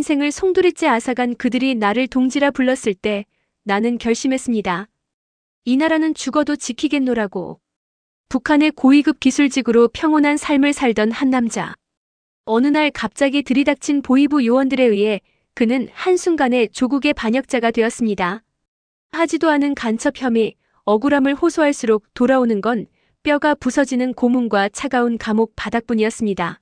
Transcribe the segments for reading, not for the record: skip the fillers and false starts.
인생을 송두리째 앗아간 그들이 나를 동지라 불렀을 때 나는 결심했습니다. 이 나라는 죽어도 지키겠노라고. 북한의 고위급 기술직으로 평온한 삶을 살던 한 남자. 어느 날 갑자기 들이닥친 보위부 요원들에 의해 그는 한순간에 조국의 반역자가 되었습니다. 하지도 않은 간첩 혐의, 억울함을 호소할수록 돌아오는 건 뼈가 부서지는 고문과 차가운 감옥 바닥뿐이었습니다.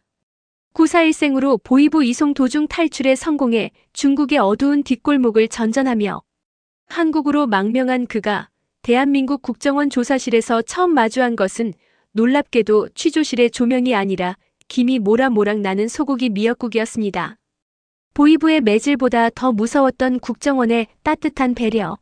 구사일생으로 보위부 이송 도중 탈출에 성공해 중국의 어두운 뒷골목을 전전하며 한국으로 망명한 그가 대한민국 국정원 조사실에서 처음 마주한 것은 놀랍게도 취조실의 조명이 아니라 김이 모락모락 나는 소고기 미역국이었습니다. 보위부의 매질보다 더 무서웠던 국정원의 따뜻한 배려.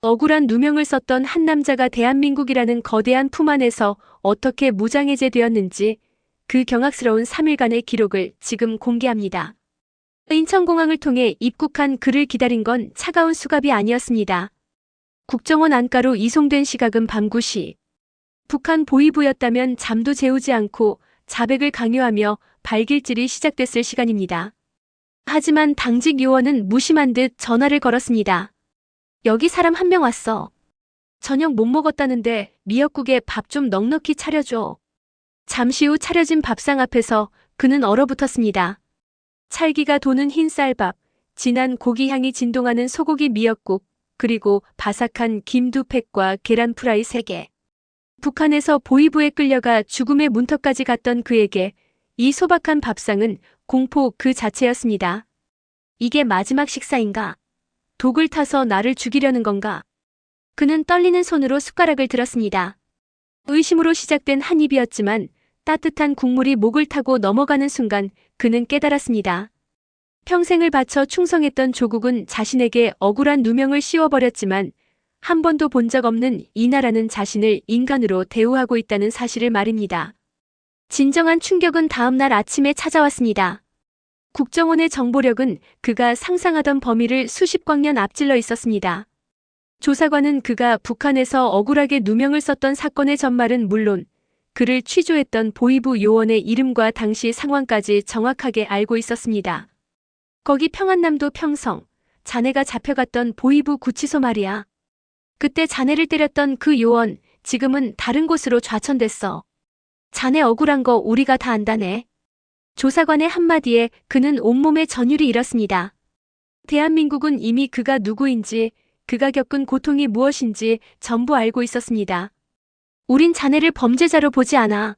억울한 누명을 썼던 한 남자가 대한민국이라는 거대한 품 안에서 어떻게 무장해제되었는지 그 경악스러운 3일간의 기록을 지금 공개합니다. 인천공항을 통해 입국한 그를 기다린 건 차가운 수갑이 아니었습니다. 국정원 안가로 이송된 시각은 밤 9시. 북한 보위부였다면 잠도 재우지 않고 자백을 강요하며 발길질이 시작됐을 시간입니다. 하지만 당직 요원은 무심한 듯 전화를 걸었습니다. 여기 사람 한 명 왔어. 저녁 못 먹었다는데 미역국에 밥 좀 넉넉히 차려줘. 잠시 후 차려진 밥상 앞에서 그는 얼어붙었습니다. 찰기가 도는 흰 쌀밥, 진한 고기 향이 진동하는 소고기 미역국, 그리고 바삭한 김 2팩과 계란 프라이 3개. 북한에서 보위부에 끌려가 죽음의 문턱까지 갔던 그에게 이 소박한 밥상은 공포 그 자체였습니다. 이게 마지막 식사인가? 독을 타서 나를 죽이려는 건가? 그는 떨리는 손으로 숟가락을 들었습니다. 의심으로 시작된 한 입이었지만 따뜻한 국물이 목을 타고 넘어가는 순간 그는 깨달았습니다. 평생을 바쳐 충성했던 조국은 자신에게 억울한 누명을 씌워버렸지만 한 번도 본 적 없는 이 나라는 자신을 인간으로 대우하고 있다는 사실을 말입니다. 진정한 충격은 다음 날 아침에 찾아왔습니다. 국정원의 정보력은 그가 상상하던 범위를 수십 광년 앞질러 있었습니다. 조사관은 그가 북한에서 억울하게 누명을 썼던 사건의 전말은 물론 그를 취조했던 보위부 요원의 이름과 당시 상황까지 정확하게 알고 있었습니다. 거기 평안남도 평성, 자네가 잡혀갔던 보위부 구치소 말이야. 그때 자네를 때렸던 그 요원, 지금은 다른 곳으로 좌천됐어. 자네 억울한 거 우리가 다 안다네. 조사관의 한마디에 그는 온몸에 전율이 일었습니다. 대한민국은 이미 그가 누구인지, 그가 겪은 고통이 무엇인지 전부 알고 있었습니다. 우린 자네를 범죄자로 보지 않아.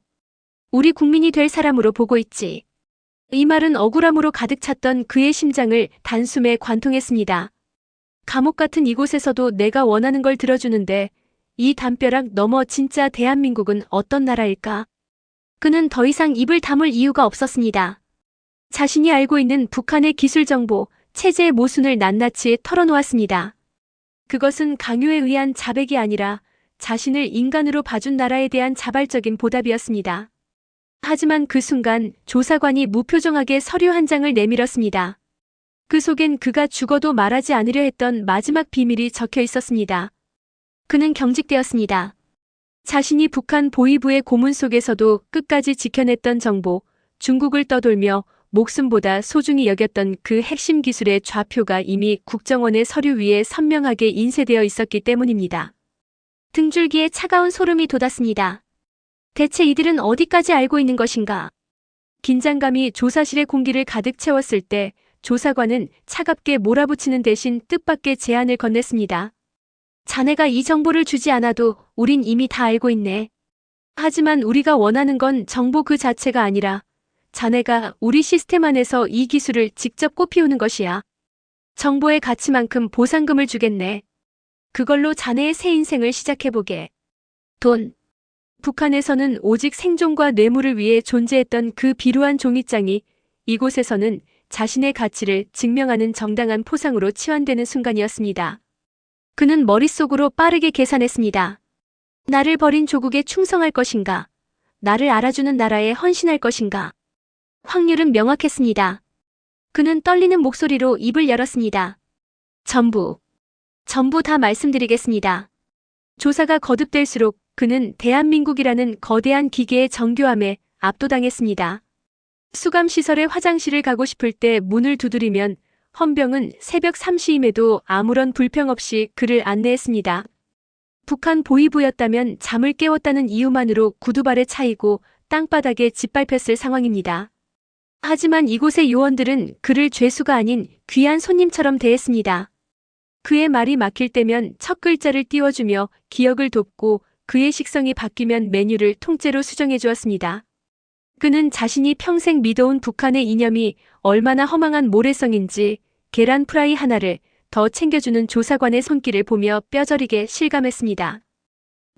우리 국민이 될 사람으로 보고 있지. 이 말은 억울함으로 가득 찼던 그의 심장을 단숨에 관통했습니다. 감옥 같은 이곳에서도 내가 원하는 걸 들어주는데 이 담벼락 너머 진짜 대한민국은 어떤 나라일까? 그는 더 이상 입을 다물 이유가 없었습니다. 자신이 알고 있는 북한의 기술 정보, 체제의 모순을 낱낱이 털어놓았습니다. 그것은 강요에 의한 자백이 아니라 자신을 인간으로 봐준 나라에 대한 자발적인 보답이었습니다. 하지만 그 순간 조사관이 무표정하게 서류 한 장을 내밀었습니다. 그 속엔 그가 죽어도 말하지 않으려 했던 마지막 비밀이 적혀 있었습니다. 그는 경직되었습니다. 자신이 북한 보위부의 고문 속에서도 끝까지 지켜냈던 정보, 중국을 떠돌며 목숨보다 소중히 여겼던 그 핵심 기술의 좌표가 이미 국정원의 서류 위에 선명하게 인쇄되어 있었기 때문입니다. 등줄기에 차가운 소름이 돋았습니다. 대체 이들은 어디까지 알고 있는 것인가? 긴장감이 조사실의 공기를 가득 채웠을 때 조사관은 차갑게 몰아붙이는 대신 뜻밖의 제안을 건넸습니다. 자네가 이 정보를 주지 않아도 우린 이미 다 알고 있네. 하지만 우리가 원하는 건 정보 그 자체가 아니라 자네가 우리 시스템 안에서 이 기술을 직접 꽃피우는 것이야. 정보의 가치만큼 보상금을 주겠네. 그걸로 자네의 새 인생을 시작해보게. 돈. 북한에서는 오직 생존과 뇌물을 위해 존재했던 그 비루한 종이장이 이곳에서는 자신의 가치를 증명하는 정당한 포상으로 치환되는 순간이었습니다. 그는 머릿속으로 빠르게 계산했습니다. 나를 버린 조국에 충성할 것인가? 나를 알아주는 나라에 헌신할 것인가? 확률은 명확했습니다. 그는 떨리는 목소리로 입을 열었습니다. 전부 다 말씀드리겠습니다. 조사가 거듭될수록 그는 대한민국이라는 거대한 기계의 정교함에 압도당했습니다. 수감시설의 화장실을 가고 싶을 때 문을 두드리면 헌병은 새벽 3시임에도 아무런 불평 없이 그를 안내했습니다. 북한 보위부였다면 잠을 깨웠다는 이유만으로 구두발에 차이고 땅바닥에 짓밟혔을 상황입니다. 하지만 이곳의 요원들은 그를 죄수가 아닌 귀한 손님처럼 대했습니다. 그의 말이 막힐 때면 첫 글자를 띄워주며 기억을 돕고 그의 식성이 바뀌면 메뉴를 통째로 수정해 주었습니다. 그는 자신이 평생 믿어온 북한의 이념이 얼마나 허망한 모래성인지 계란 프라이 하나를 더 챙겨주는 조사관의 손길을 보며 뼈저리게 실감했습니다.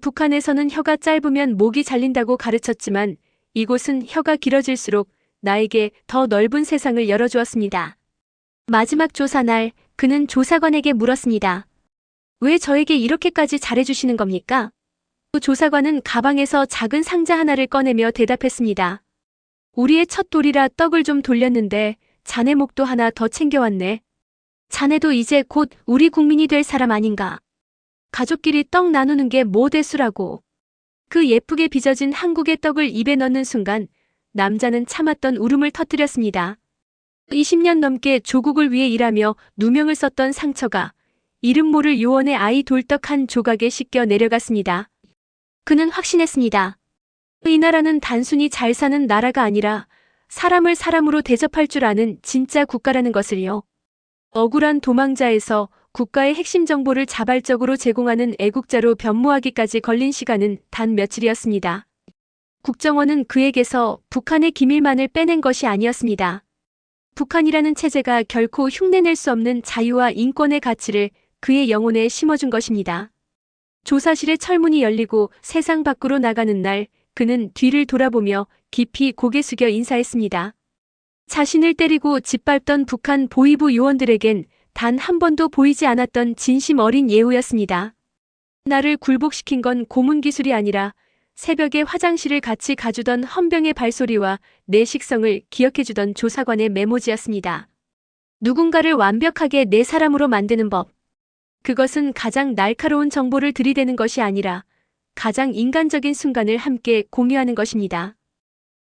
북한에서는 혀가 짧으면 목이 잘린다고 가르쳤지만 이곳은 혀가 길어질수록 나에게 더 넓은 세상을 열어주었습니다. 마지막 조사 날 그는 조사관에게 물었습니다. 왜 저에게 이렇게까지 잘해주시는 겁니까? 조사관은 가방에서 작은 상자 하나를 꺼내며 대답했습니다. 우리의 첫 돌이라 떡을 좀 돌렸는데 자네 목도 하나 더 챙겨왔네. 자네도 이제 곧 우리 국민이 될 사람 아닌가. 가족끼리 떡 나누는 게 뭐 대수라고. 그 예쁘게 빚어진 한국의 떡을 입에 넣는 순간 남자는 참았던 울음을 터뜨렸습니다. 20년 넘게 조국을 위해 일하며 누명을 썼던 상처가 이름 모를 요원의 아이 돌떡 한 조각에 씻겨 내려갔습니다. 그는 확신했습니다. 이 나라는 단순히 잘 사는 나라가 아니라 사람을 사람으로 대접할 줄 아는 진짜 국가라는 것을요. 억울한 도망자에서 국가의 핵심 정보를 자발적으로 제공하는 애국자로 변모하기까지 걸린 시간은 단 며칠이었습니다. 국정원은 그에게서 북한의 기밀만을 빼낸 것이 아니었습니다. 북한이라는 체제가 결코 흉내낼 수 없는 자유와 인권의 가치를 그의 영혼에 심어준 것입니다. 조사실의 철문이 열리고 세상 밖으로 나가는 날 그는 뒤를 돌아보며 깊이 고개 숙여 인사했습니다. 자신을 때리고 짓밟던 북한 보위부 요원들에겐 단 한 번도 보이지 않았던 진심 어린 예우였습니다. 나를 굴복시킨 건 고문 기술이 아니라 새벽에 화장실을 같이 가주던 헌병의 발소리와 내 식성을 기억해주던 조사관의 메모지였습니다. 누군가를 완벽하게 내 사람으로 만드는 법. 그것은 가장 날카로운 정보를 들이대는 것이 아니라 가장 인간적인 순간을 함께 공유하는 것입니다.